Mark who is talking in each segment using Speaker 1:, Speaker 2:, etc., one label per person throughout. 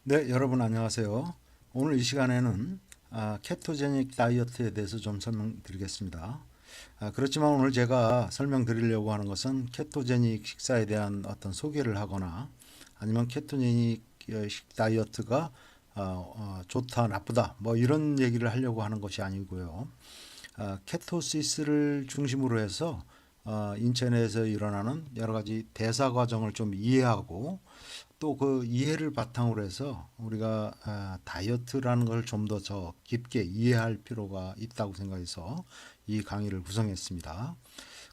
Speaker 1: 네, 여러분 안녕하세요. 오늘 이 시간에는 케토제닉 다이어트에 대해서 좀 설명드리겠습니다. 그렇지만 오늘 제가 설명드리려고 하는 것은 케토제닉 식사에 대한 어떤 소개를 하거나 아니면 케토제닉 다이어트가 좋다, 나쁘다, 뭐 이런 얘기를 하려고 하는 것이 아니고요. 케토시스를 중심으로 해서 인체 내에서 일어나는 여러 가지 대사 과정을 좀 이해하고 또 그 이해를 바탕으로 해서 우리가 다이어트라는 걸 좀 더 깊게 이해할 필요가 있다고 생각해서 이 강의를 구성했습니다.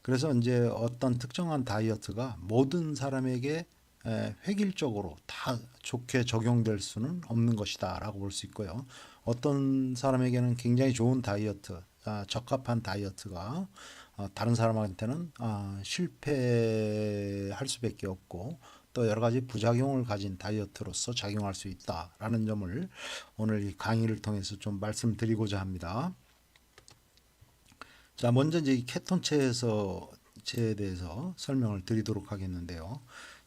Speaker 1: 그래서 이제 어떤 특정한 다이어트가 모든 사람에게 획일적으로 다 좋게 적용될 수는 없는 것이다라고 볼 수 있고요. 어떤 사람에게는 굉장히 좋은 다이어트, 적합한 다이어트가 다른 사람한테는 실패할 수밖에 없고 또 여러 가지 부작용을 가진 다이어트로서 작용할 수 있다라는 점을 오늘 이 강의를 통해서 좀 말씀드리고자 합니다. 자, 먼저 이제 이 케톤체에 대해서 설명을 드리도록 하겠는데요.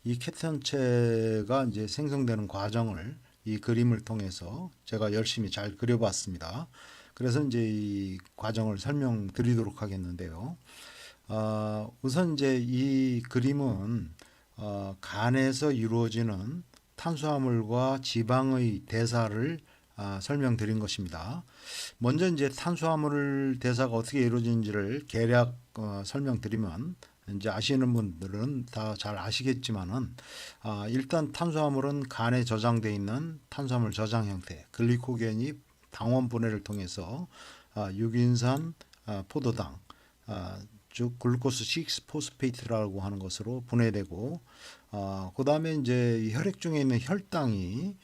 Speaker 1: 이 케톤체가 이제 생성되는 과정을 이 그림을 통해서 제가 열심히 잘 그려봤습니다. 그래서 이제 이 과정을 설명드리도록 하겠는데요. 우선 이제 이 그림은 간에서 이루어지는 탄수화물과 지방의 대사를 설명드린 것입니다. 먼저 이제 탄수화물 대사가 어떻게 이루어지는지를 개략 설명드리면 이제 아시는 분들은 다 잘 아시겠지만은 일단 탄수화물은 간에 저장되어 있는 탄수화물 저장 형태, 글리코겐이 당원 분해를 통해서 유기인산, 포도당, 즉 글루코스 6포스페이트라고 하는 것으로 분해되고 그 다음에 이제 혈액 중에 있는 혈당이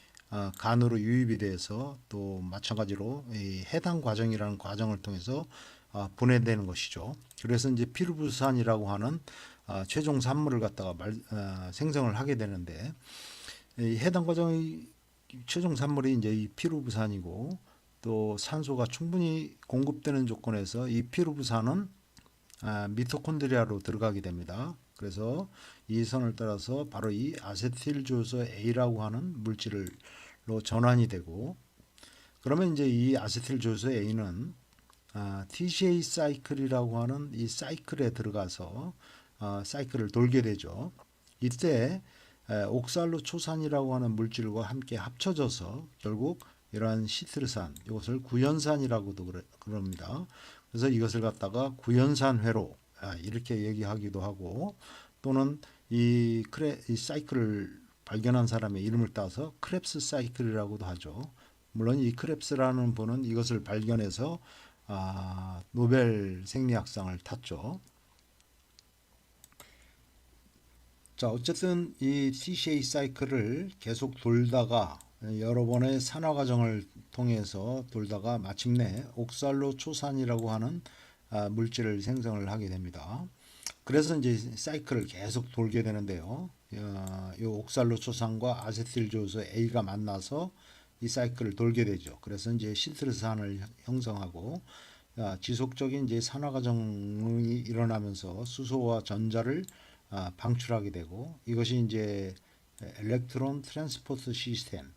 Speaker 1: 간으로 유입이 돼서 또 마찬가지로 이 해당 과정이라는 과정을 통해서 분해되는 것이죠. 그래서 이제 피루부산이라고 하는 최종 산물을 갖다가 생성을 하게 되는데 이 해당 과정의 최종 산물이 이제 이 피루부산이고 또 산소가 충분히 공급되는 조건에서 이 피루부산은 미토콘드리아로 들어가게 됩니다. 그래서 이 선을 따라서 바로 이 아세틸조소 A라고 하는 물질로 전환이 되고 그러면 이제 이 아세틸조소 A는 TCA 사이클이라고 하는 이 사이클에 들어가서 사이클을 돌게 되죠. 이때 옥살로초산이라고 하는 물질과 함께 합쳐져서 결국 이러한 시트르산, 이것을 구연산이라고도 그럽니다. 그래서 이것을 갖다가 구연산회로 이렇게 얘기하기도 하고 또는 이 사이클을 발견한 사람의 이름을 따서 크랩스 사이클이라고도 하죠. 물론 이 크랩스라는 분은 이것을 발견해서 노벨 생리학상을 탔죠. 자, 어쨌든 이 TCA 사이클을 계속 돌다가 여러 번의 산화 과정을 통해서 돌다가 마침내 옥살로초산이라고 하는 물질을 생성을 하게 됩니다. 그래서 이제 사이클을 계속 돌게 되는데요. 이 옥살로초산과 아세틸조소 A가 만나서 이 사이클을 돌게 되죠. 그래서 이제 시트르산을 형성하고 지속적인 이제 산화 과정이 일어나면서 수소와 전자를 방출하게 되고 이것이 이제 엘렉트론 트랜스포트 시스템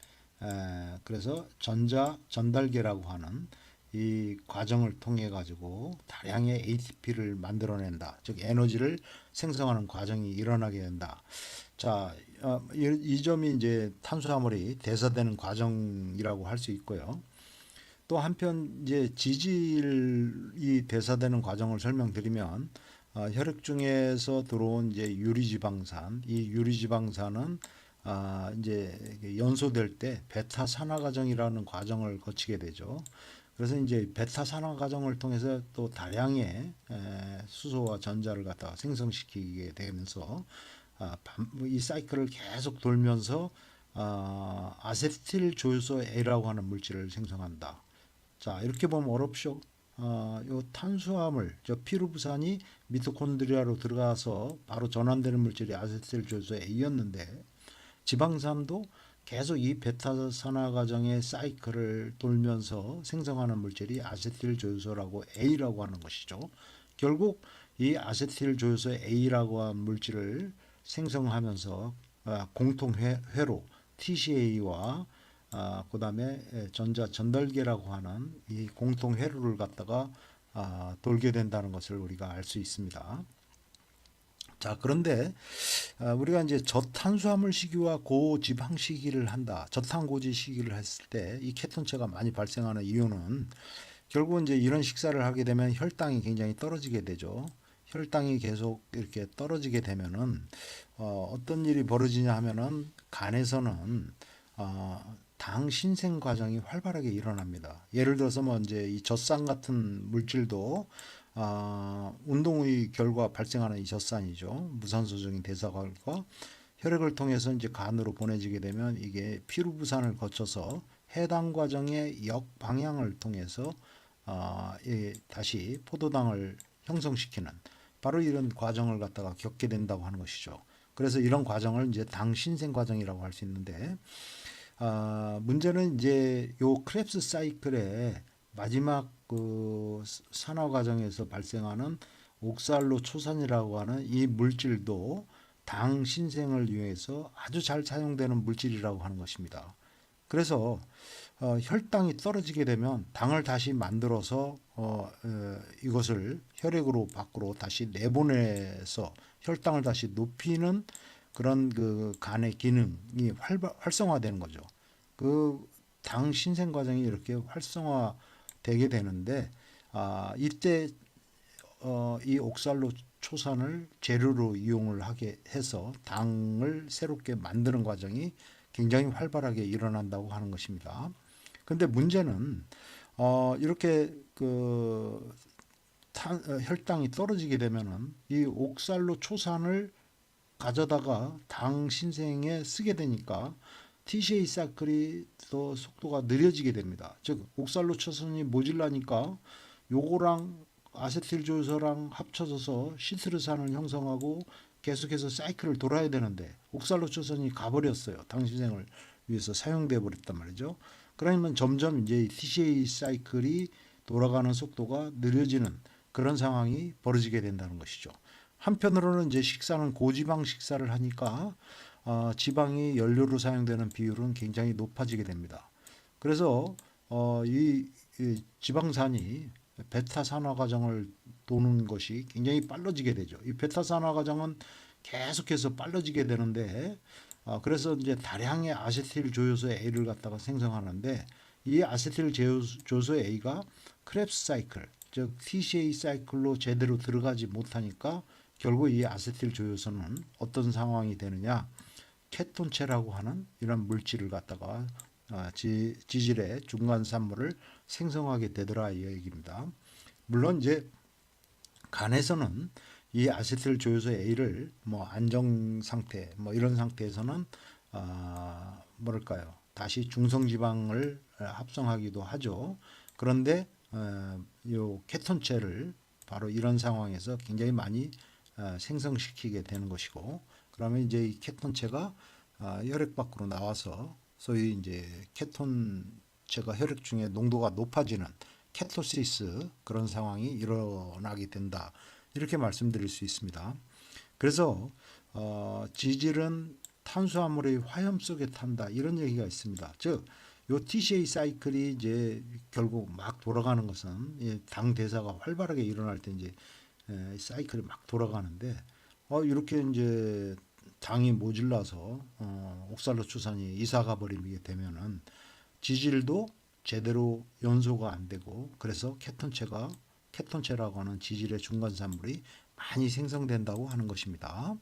Speaker 1: 그래서 전자 전달계라고 하는 이 과정을 통해 가지고 다량의 ATP를 만들어낸다. 즉 에너지를 생성하는 과정이 일어나게 된다. 자, 이 점이 이제 탄수화물이 대사되는 과정이라고 할 수 있고요. 또 한편 이제 지질이 대사되는 과정을 설명드리면 혈액 중에서 들어온 이제 유리지방산, 이 유리지방산은 이제 연소될 때 베타 산화 과정이라는 과정을 거치게 되죠. 그래서 이제 베타 산화 과정을 통해서 또 다량의 수소와 전자를 갖다가 생성시키게 되면서 이 사이클을 계속 돌면서 아세틸 조효소 A라고 하는 물질을 생성한다. 자, 이렇게 보면 어렵죠. 요 탄수화물, 저 피루부산이 미토콘드리아로 들어가서 바로 전환되는 물질이 아세틸조소 A였는데 지방산도 계속 이 베타 산화 과정의 사이클을 돌면서 생성하는 물질이 아세틸조소라고 A라고 하는 것이죠. 결국 이 아세틸조소 A라고 하는 물질을 생성하면서 공통회로 TCA와 그다음에 전자 전달계라고 하는 이 공통 회로를 갖다가 돌게 된다는 것을 우리가 알 수 있습니다. 자, 그런데 우리가 이제 저탄수화물 식이와 고지방 식이를 한다. 저탄고지 식이를 했을 때 이 케톤체가 많이 발생하는 이유는 결국은 이제 이런 식사를 하게 되면 혈당이 굉장히 떨어지게 되죠. 혈당이 계속 이렇게 떨어지게 되면은 어떤 일이 벌어지냐 하면은 간에서는 당 신생 과정이 활발하게 일어납니다. 예를 들어서 뭐 이제 이 젖산 같은 물질도 운동 의 결과 발생하는 이 젖산이죠. 무산소적인 대사 결과 혈액을 통해서 이제 간으로 보내지게 되면 이게 피로 부산을 거쳐서 해당 과정의 역방향을 통해서 다시 포도당을 형성시키는 바로 이런 과정을 갖다가 겪게 된다고 하는 것이죠. 그래서 이런 과정을 이제 당 신생 과정이라고 할 수 있는데 문제는 이제 요 크랩스 사이클의 마지막 그 산화 과정에서 발생하는 옥살로 초산이라고 하는 이 물질도 당 신생을 위해서 아주 잘 사용되는 물질이라고 하는 것입니다. 그래서 혈당이 떨어지게 되면 당을 다시 만들어서 이것을 혈액으로 밖으로 다시 내보내서 혈당을 다시 높이는 그런 그 간의 기능이 활성화되는 거죠. 그 당 신생 과정이 이렇게 활성화되게 되는데 이때 이 옥살로 초산을 재료로 이용을 하게 해서 당을 새롭게 만드는 과정이 굉장히 활발하게 일어난다고 하는 것입니다. 근데 문제는 이렇게 그 혈당이 떨어지게 되면은 이 옥살로 초산을 가져다가 당 신생에 쓰게 되니까 TCA 사이클이 더 속도가 느려지게 됩니다. 즉 옥살로 초산이 모질라니까 요거랑 아세틸조소랑 합쳐져서 시트르산을 형성하고 계속해서 사이클을 돌아야 되는데 옥살로 초산이 가버렸어요. 당 신생을 위해서 사용돼 버렸단 말이죠. 그러면 점점 이제 TCA 사이클이 돌아가는 속도가 느려지는 그런 상황이 벌어지게 된다는 것이죠. 한편으로는 이제 식사는 고지방 식사를 하니까 지방이 연료로 사용되는 비율은 굉장히 높아지게 됩니다. 그래서 이 지방산이 베타 산화 과정을 도는 것이 굉장히 빨라지게 되죠. 이 베타 산화 과정은 계속해서 빨라지게 되는데 그래서 이제 다량의 아세틸 조효소 A를 갖다가 생성하는데 이 아세틸 조효소 A가 크랩스 사이클, 즉 TCA 사이클로 제대로 들어가지 못하니까 결국 이 아세틸 조효소는 어떤 상황이 되느냐? 케톤체라고 하는 이런 물질을 갖다가 지질의 중간 산물을 생성하게 되더라 이 얘기입니다. 물론 이제 간에서는 이 아세틸 조효소 A를 뭐 안정 상태 뭐 이런 상태에서는 뭐랄까요 다시 중성 지방을 합성하기도 하죠. 그런데 요 케톤체를 바로 이런 상황에서 굉장히 많이 생성시키게 되는 것이고 그러면 이제 이 케톤체가 혈액 밖으로 나와서 소위 이제 케톤체가 혈액 중에 농도가 높아지는 케토시스 그런 상황이 일어나게 된다. 이렇게 말씀드릴 수 있습니다. 그래서 지질은 탄수화물의 화염 속에 탄다 이런 얘기가 있습니다. 즉, 요 TCA 사이클이 이제 결국 막 돌아가는 것은 당 대사가 활발하게 일어날 때 이제 사이클이 막 돌아가는데 이렇게 이제 당이 모질라서 옥살로 추산이 이사가 버리게 되면은 지질도 제대로 연소가 안 되고 그래서 케톤체라고 하는 지질의 중간 산물이 많이 생성된다고 하는 것입니다.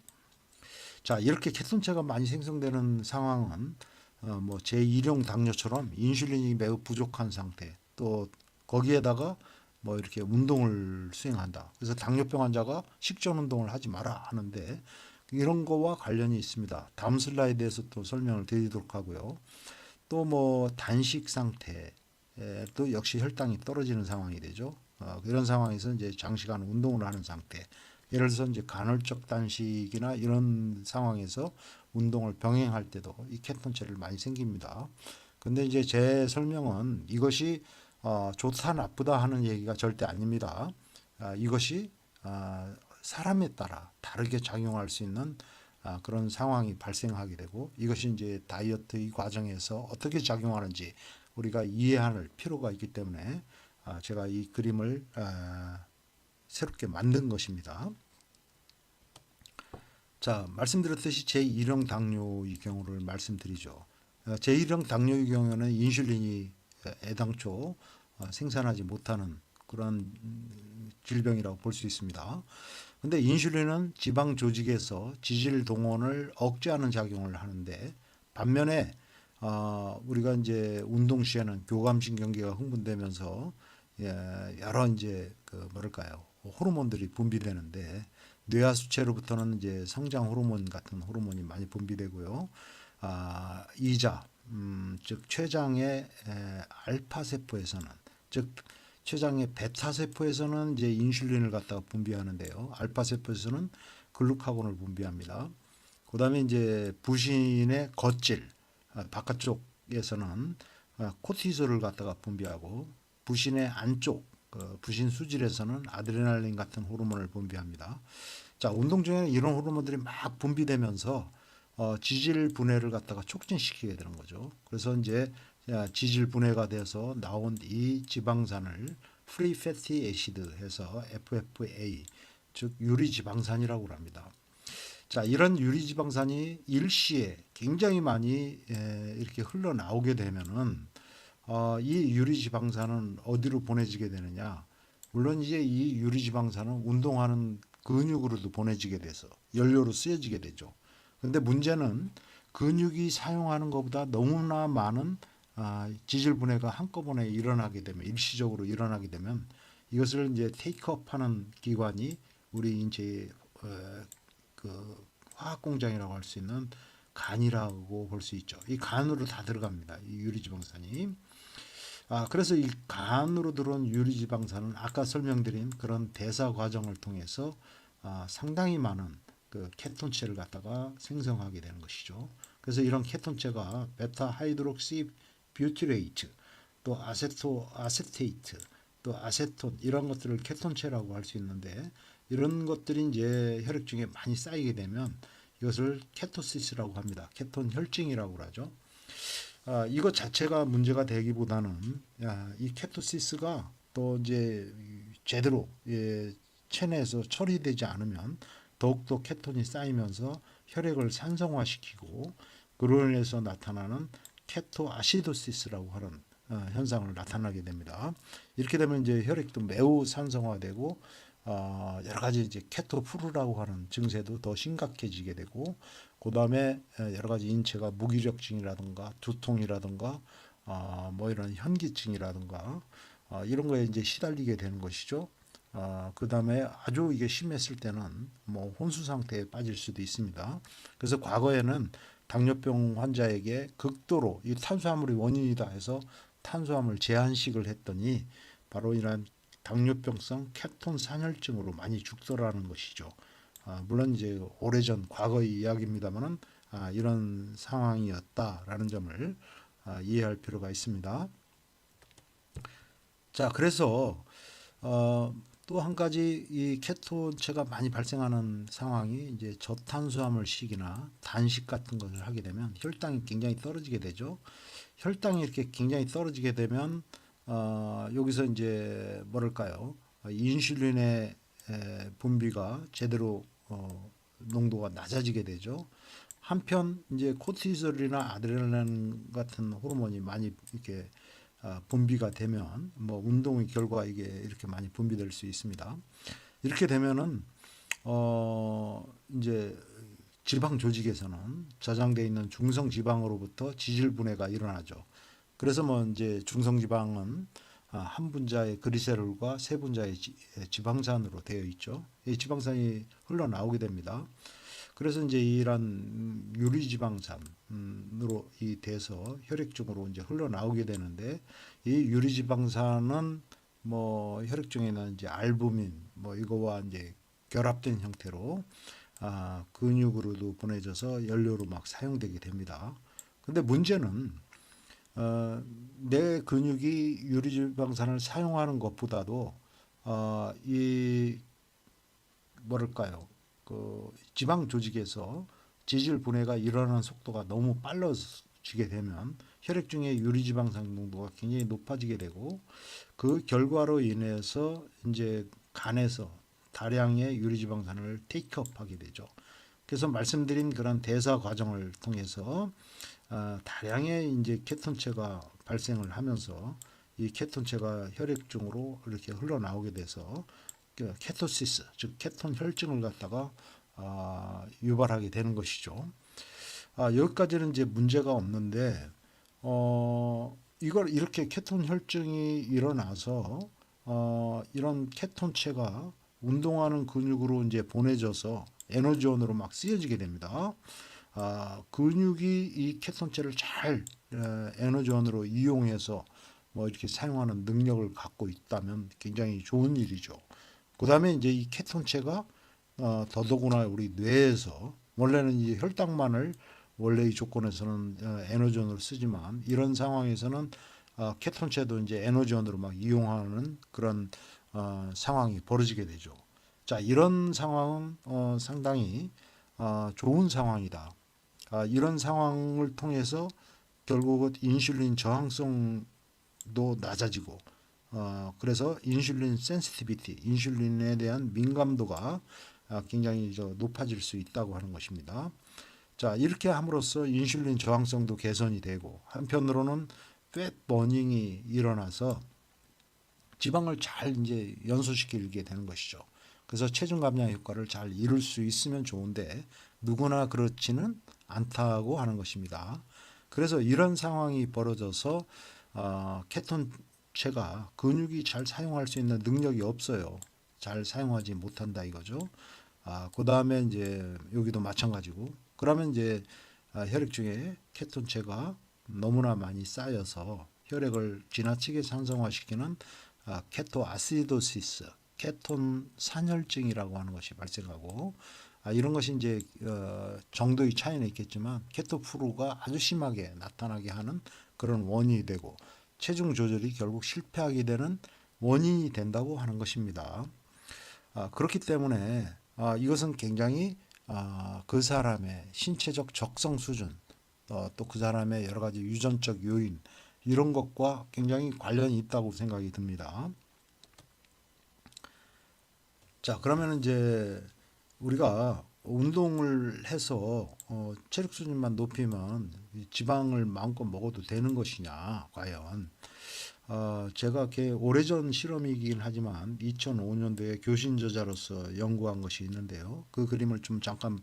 Speaker 1: 자, 이렇게 케톤체가 많이 생성되는 상황은 뭐 제2형 당뇨처럼 인슐린이 매우 부족한 상태, 또 거기에다가 뭐 이렇게 운동을 수행한다. 그래서 당뇨병 환자가 식전 운동을 하지 마라 하는데 이런 거와 관련이 있습니다. 다음 슬라이드에서 또 설명을 드리도록 하고요. 또 뭐 단식 상태도 역시 혈당이 떨어지는 상황이 되죠. 이런 상황에서 이제 장시간 운동을 하는 상태. 예를 들어서 이제 간헐적 단식이나 이런 상황에서 운동을 병행할 때도 이 케톤체를 많이 생깁니다. 근데 이제 제 설명은 이것이 좋다 나쁘다 하는 얘기가 절대 아닙니다. 이것이 사람에 따라 다르게 작용할 수 있는 그런 상황이 발생하게 되고 이것이 이제 다이어트 이 과정에서 어떻게 작용하는지 우리가 이해할 필요가 있기 때문에 제가 이 그림을 새롭게 만든 것입니다. 자, 말씀드렸듯이 제1형 당뇨의 경우를 말씀드리죠. 제1형 당뇨의 경우에는 인슐린이 애당초 생산하지 못하는 그런 질병이라고 볼 수 있습니다. 근데 인슐린은 지방 조직에서 지질 동원을 억제하는 작용을 하는데 반면에 우리가 이제 운동 시에는 교감신경계가 흥분되면서 여러 이제 그 뭐랄까요 호르몬들이 분비되는데 뇌하수체로부터는 이제 성장 호르몬 같은 호르몬이 많이 분비되고요. 이자 즉 췌장의 알파 세포에서는 즉 췌장의 베타 세포에서는 이제 인슐린을 갖다가 분비하는데요. 알파 세포에서는 글루카곤을 분비합니다. 그다음에 이제 부신의 겉질 바깥쪽에서는 코티솔을 갖다가 분비하고 부신의 안쪽 부신 수질에서는 아드레날린 같은 호르몬을 분비합니다. 자, 운동 중에는 이런 호르몬들이 막 분비되면서 지질 분해를 갖다가 촉진시키게 되는 거죠. 그래서 이제 지질 분해가 돼서 나온 이 지방산을 프리 패티 애시드 해서 FFA 즉 유리 지방산이라고 합니다. 자, 이런 유리 지방산이 일시에 굉장히 많이 이렇게 흘러나오게 되면은 이 유리 지방산은 어디로 보내지게 되느냐? 물론 이제 이 유리 지방산은 운동하는 근육으로도 보내지게 돼서 연료로 쓰여지게 되죠. 근데 문제는 근육이 사용하는 것보다 너무나 많은 지질 분해가 한꺼번에 일어나게 되면 일시적으로 일어나게 되면 이것을 이제 테이크업하는 기관이 우리 이제 그 화학 공장이라고 할 수 있는 간이라고 볼 수 있죠. 이 간으로 다 들어갑니다. 이 유리지방산이. 그래서 이 간으로 들어온 유리지방산은 아까 설명드린 그런 대사 과정을 통해서 상당히 많은 그 케톤체를 갖다가 생성하게 되는 것이죠. 그래서 이런 케톤체가 베타 하이드록시 뷰티레이트, 또 아세테이트, 또 아세톤 이런 것들을 케톤체라고 할 수 있는데 이런 것들이 이제 혈액 중에 많이 쌓이게 되면 이것을 케토시스라고 합니다. 케톤 혈증이라고 하죠. 이것 자체가 문제가 되기보다는 이 케토시스가 또 이제 제대로 체내에서 처리되지 않으면 더욱더 케톤이 쌓이면서 혈액을 산성화시키고 그로 인해서 나타나는 케토아시도시스라고 하는 현상을 나타나게 됩니다. 이렇게 되면 이제 혈액도 매우 산성화되고 여러 가지 이제 케토프루라고 하는 증세도 더 심각해지게 되고 그 다음에 여러 가지 인체가 무기력증이라든가 두통이라든가 뭐 이런 현기증이라든가 이런 거에 이제 시달리게 되는 것이죠. 그 다음에 아주 이게 심했을 때는 뭐 혼수 상태에 빠질 수도 있습니다. 그래서 과거에는 당뇨병 환자에게 극도로 이 탄수화물이 원인이다 해서 탄수화물 제한식을 했더니 바로 이런 당뇨병성 케톤 산혈증으로 많이 죽더라는 것이죠. 물론 이제 오래전 과거의 이야기입니다만은 이런 상황이었다라는 점을 이해할 필요가 있습니다. 자, 그래서 또 한 가지 이 케톤체가 많이 발생하는 상황이 이제 저탄수화물식이나 단식 같은 것을 하게 되면 혈당이 굉장히 떨어지게 되죠. 혈당이 이렇게 굉장히 떨어지게 되면 여기서 이제 뭐랄까요? 인슐린의 분비가 제대로 농도가 낮아지게 되죠. 한편 이제 코티솔이나 아드레날린 같은 호르몬이 많이 이렇게 분비가 되면 뭐 운동의 결과 이게 이렇게 많이 분비될 수 있습니다. 이렇게 되면은 이제 지방 조직에서는 저장되어 있는 중성 지방으로부터 지질 분해가 일어나죠. 그래서 뭐 이제 중성 지방은 한 분자의 그리세롤과 세 분자의 지방산으로 되어 있죠. 이 지방산이 흘러나오게 됩니다. 그래서 이제 이런 유리지방산으로 이 돼서 혈액 중으로 이제 흘러나오게 되는데 이 유리지방산은 뭐 혈액 중에는 이제 알부민 뭐 이거와 이제 결합된 형태로 근육으로도 보내져서 연료로 막 사용되게 됩니다. 근데 문제는 내 근육이 유리지방산을 사용하는 것보다도 이 뭐랄까요 그 지방 조직에서 지질 분해가 일어나는 속도가 너무 빨라지게 되면 혈액 중에 유리지방산 농도가 굉장히 높아지게 되고 그 결과로 인해서 이제 간에서 다량의 유리지방산을 테이크업하게 되죠. 그래서 말씀드린 그런 대사 과정을 통해서 다량의 이제 케톤체가 발생을 하면서 이 케톤체가 혈액 중으로 이렇게 흘러나오게 돼서 그 케토시스, 즉 케톤 혈증을 갖다가 유발하게 되는 것이죠. 여기까지는 이제 문제가 없는데 이걸 이렇게 케톤 혈증이 일어나서 이런 케톤체가 운동하는 근육으로 이제 보내져서 에너지원으로 막 쓰여지게 됩니다. 근육이 이 케톤체를 잘 에너지원으로 이용해서 뭐 이렇게 사용하는 능력을 갖고 있다면 굉장히 좋은 일이죠. 그 다음에 이제 이 케톤체가 더더구나 우리 뇌에서 원래는 이 혈당만을 원래 이 조건에서는 에너지원으로 쓰지만 이런 상황에서는 케톤체도 이제 에너지원으로 막 이용하는 그런 상황이 벌어지게 되죠. 자, 이런 상황은 상당히 좋은 상황이다. 이런 상황을 통해서 결국은 인슐린 저항성도 낮아지고 그래서 인슐린 센시티비티, 인슐린에 대한 민감도가 굉장히 높아질 수 있다고 하는 것입니다. 자, 이렇게 함으로써 인슐린 저항성도 개선이 되고 한편으로는 팻 버닝이 일어나서 지방을 잘 이제 연소시키게 되는 것이죠. 그래서 체중 감량 효과를 잘 이룰 수 있으면 좋은데 누구나 그렇지는 않다고 하는 것입니다. 그래서 이런 상황이 벌어져서 케톤체가 근육이 잘 사용할 수 있는 능력이 없어요. 잘 사용하지 못한다 이거죠. 그 다음에 이제 여기도 마찬가지고 그러면 이제 혈액 중에 케톤체가 너무나 많이 쌓여서 혈액을 지나치게 산성화시키는 케토아시도시스, 케톤 산혈증이라고 하는 것이 발생하고 이런 것이 이제 정도의 차이는 있겠지만 케토프루가 아주 심하게 나타나게 하는 그런 원인이 되고 체중 조절이 결국 실패하게 되는 원인이 된다고 하는 것입니다. 그렇기 때문에 이것은 굉장히 그 사람의 신체적 적성 수준 또 그 사람의 여러 가지 유전적 요인 이런 것과 굉장히 관련이 있다고 생각이 듭니다. 자, 그러면 이제 우리가 운동을 해서 체력 수준만 높이면 지방을 마음껏 먹어도 되는 것이냐, 과연? 제가 오래전 실험이긴 하지만 2005년도에 교신 저자로서 연구한 것이 있는데요. 그 그림을 좀 잠깐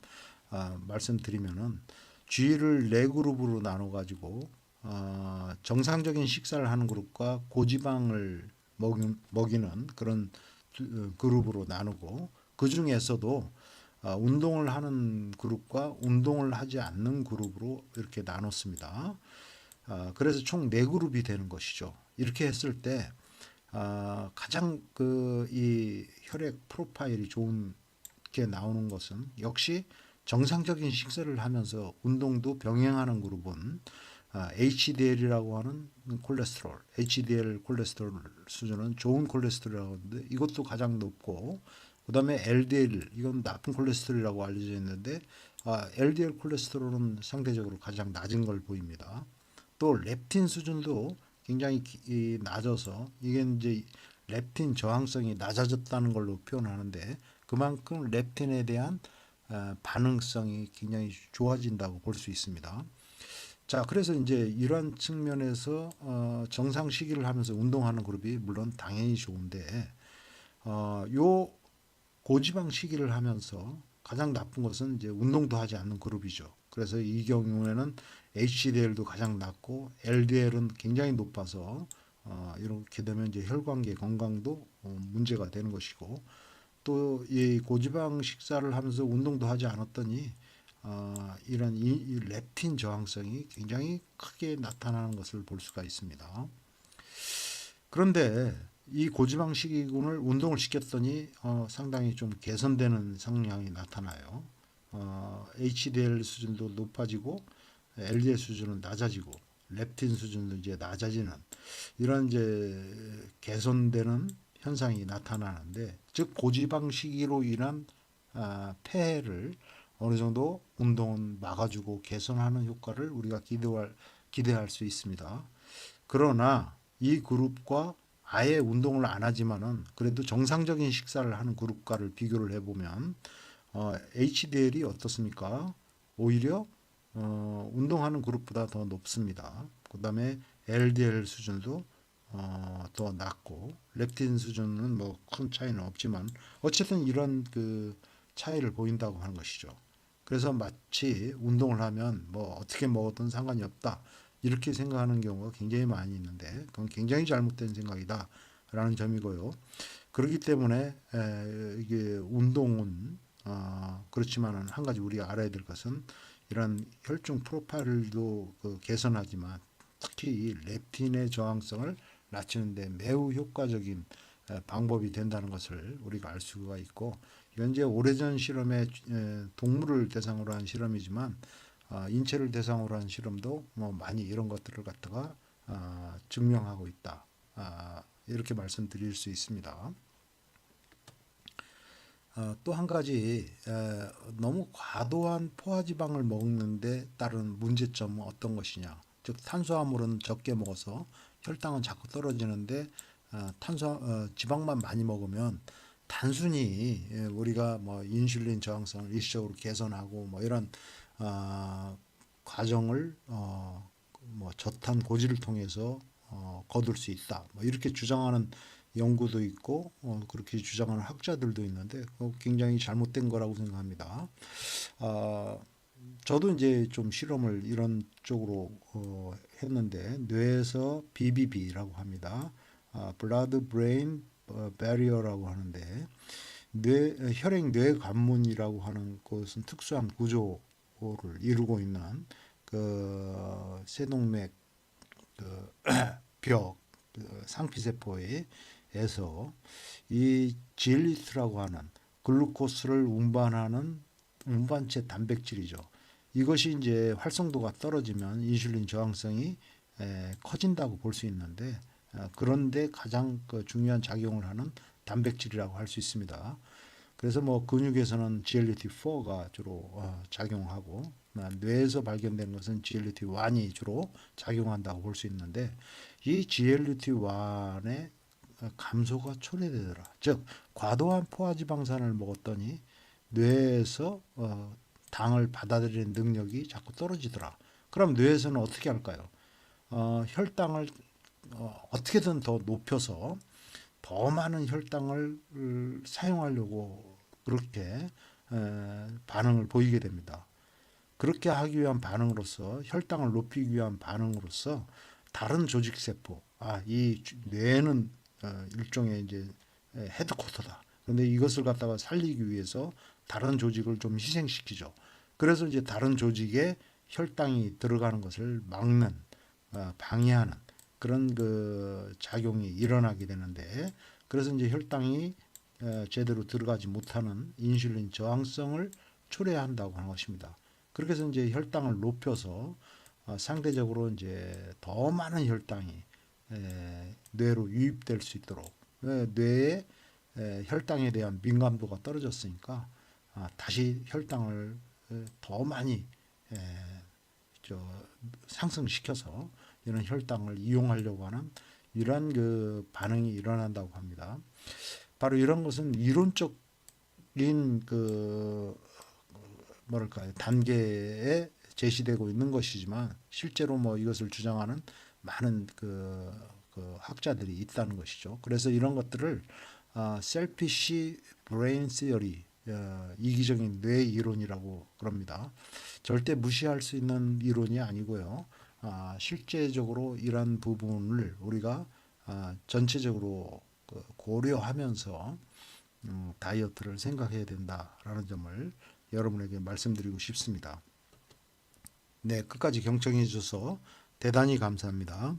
Speaker 1: 말씀드리면은 쥐를 네 그룹으로 나눠 가지고 정상적인 식사를 하는 그룹과 고지방을 먹이는 그런 그룹으로 나누고 그 중에서도 운동을 하는 그룹과 운동을 하지 않는 그룹으로 이렇게 나눴습니다. 그래서 총 네 그룹이 되는 것이죠. 이렇게 했을 때 가장 이 혈액 프로파일이 좋게 나오는 것은 역시 정상적인 식사를 하면서 운동도 병행하는 그룹은 HDL이라고 하는 콜레스테롤, HDL 콜레스테롤 수준은 좋은 콜레스테롤이라고 하는데 이것도 가장 높고 그 다음에 LDL 이건 나쁜 콜레스테롤이라고 알려져 있는데 LDL 콜레스테롤은 상대적으로 가장 낮은 걸 보입니다. 또 렙틴 수준도 굉장히 낮아서 이게 이제 렙틴 저항성이 낮아졌다는 걸로 표현하는데 그만큼 렙틴에 대한 반응성이 굉장히 좋아진다고 볼 수 있습니다. 자, 그래서 이제 이러한 측면에서 정상 식이를 하면서 운동하는 그룹이 물론 당연히 좋은데 요 고지방 식이를 하면서 가장 나쁜 것은 이제 운동도 하지 않는 그룹이죠. 그래서 이 경우에는 HDL도 가장 낮고 LDL은 굉장히 높아서 이렇게 되면 이제 혈관계 건강도 문제가 되는 것이고 또 이 고지방 식사를 하면서 운동도 하지 않았더니 이런 이 렙틴 저항성이 굉장히 크게 나타나는 것을 볼 수가 있습니다. 그런데 이 고지방 식이군을 운동을 시켰더니 상당히 좀 개선되는 성향이 나타나요. HDL 수준도 높아지고 LDL 수준은 낮아지고 렙틴 수준도 이제 낮아지는 이런 이제 개선되는 현상이 나타나는데 즉 고지방 식이로 인한 폐해를 어느 정도 운동은 막아주고 개선하는 효과를 우리가 기대할 수 있습니다. 그러나 이 그룹과 아예 운동을 안 하지만은 그래도 정상적인 식사를 하는 그룹과를 비교를 해보면 HDL이 어떻습니까? 오히려 운동하는 그룹보다 더 높습니다. 그 다음에 LDL 수준도 더 낮고 렙틴 수준은 뭐 큰 차이는 없지만 어쨌든 이런 그 차이를 보인다고 하는 것이죠. 그래서 마치 운동을 하면 뭐 어떻게 먹어도 상관이 없다 이렇게 생각하는 경우가 굉장히 많이 있는데 그건 굉장히 잘못된 생각이다라는 점이고요. 그렇기 때문에 이게 운동은 그렇지만은 한 가지 우리가 알아야 될 것은 이런 혈중 프로파일도 개선하지만 특히 이 렙틴의 저항성을 낮추는데 매우 효과적인 방법이 된다는 것을 우리가 알 수가 있고 이건 이제 오래전 실험에 동물을 대상으로 한 실험이지만 인체를 대상으로 한 실험도 뭐 많이 이런 것들을 갖다가 증명하고 있다. 이렇게 말씀드릴 수 있습니다. 또 한 가지 너무 과도한 포화지방을 먹는데 따른 문제점은 어떤 것이냐. 즉 탄수화물은 적게 먹어서 혈당은 자꾸 떨어지는데 지방만 많이 먹으면 단순히 우리가 뭐 인슐린 저항성을 일시적으로 개선하고 뭐 이런 과정을 뭐 저탄 고지를 통해서 거둘 수 있다. 뭐 이렇게 주장하는 연구도 있고 그렇게 주장하는 학자들도 있는데 굉장히 잘못된 거라고 생각합니다. 저도 이제 좀 실험을 이런 쪽으로 했는데 뇌에서 BBB라고 합니다. Blood Brain Barrier라고 하는데 혈액 뇌 관문이라고 하는 것은 특수한 구조를 이루고 있는 그 세동맥 그 벽, 상피세포에서 이 지엘리트라고 하는 글루코스를 운반하는 운반체 단백질이죠. 이것이 이제 활성도가 떨어지면 인슐린 저항성이 커진다고 볼 수 있는데 그런데 가장 중요한 작용을 하는 단백질이라고 할 수 있습니다. 그래서 뭐 근육에서는 GLT4가 주로 작용하고 뇌에서 발견된 것은 GLT1이 주로 작용한다고 볼 수 있는데 이 GLT1의 감소가 초래되더라. 즉 과도한 포화지방산을 먹었더니 뇌에서 당을 받아들이는 능력이 자꾸 떨어지더라. 그럼 뇌에서는 어떻게 할까요? 혈당을 어떻게든 더 높여서 더 많은 혈당을 사용하려고 그렇게 반응을 보이게 됩니다. 그렇게 하기 위한 반응으로서 혈당을 높이기 위한 반응으로서 다른 조직 세포, 이 뇌는 일종의 이제 헤드쿼터다. 그런데 이것을 갖다가 살리기 위해서 다른 조직을 좀 희생시키죠. 그래서 이제 다른 조직에 혈당이 들어가는 것을 막는, 방해하는 그런 그 작용이 일어나게 되는데, 그래서 이제 혈당이 제대로 들어가지 못하는 인슐린 저항성을 초래한다고 하는 것입니다. 그렇게 해서 이제 혈당을 높여서 상대적으로 이제 더 많은 혈당이 뇌로 유입될 수 있도록 뇌의 혈당에 대한 민감도가 떨어졌으니까 다시 혈당을 더 많이 상승시켜서 이런 혈당을 이용하려고 하는 이러한 그 반응이 일어난다고 합니다. 바로 이런 것은 이론적인 그 뭐랄까요 단계에 제시되고 있는 것이지만 실제로 뭐 이것을 주장하는 많은 그 학자들이 있다는 것이죠. 그래서 이런 것들을 selfish brain theory, 이기적인 뇌 이론이라고 그럽니다. 절대 무시할 수 있는 이론이 아니고요. 실제적으로 이런 부분을 우리가 전체적으로 고려하면서 다이어트를 생각해야 된다라는 점을 여러분에게 말씀드리고 싶습니다. 네, 끝까지 경청해 주셔서 대단히 감사합니다.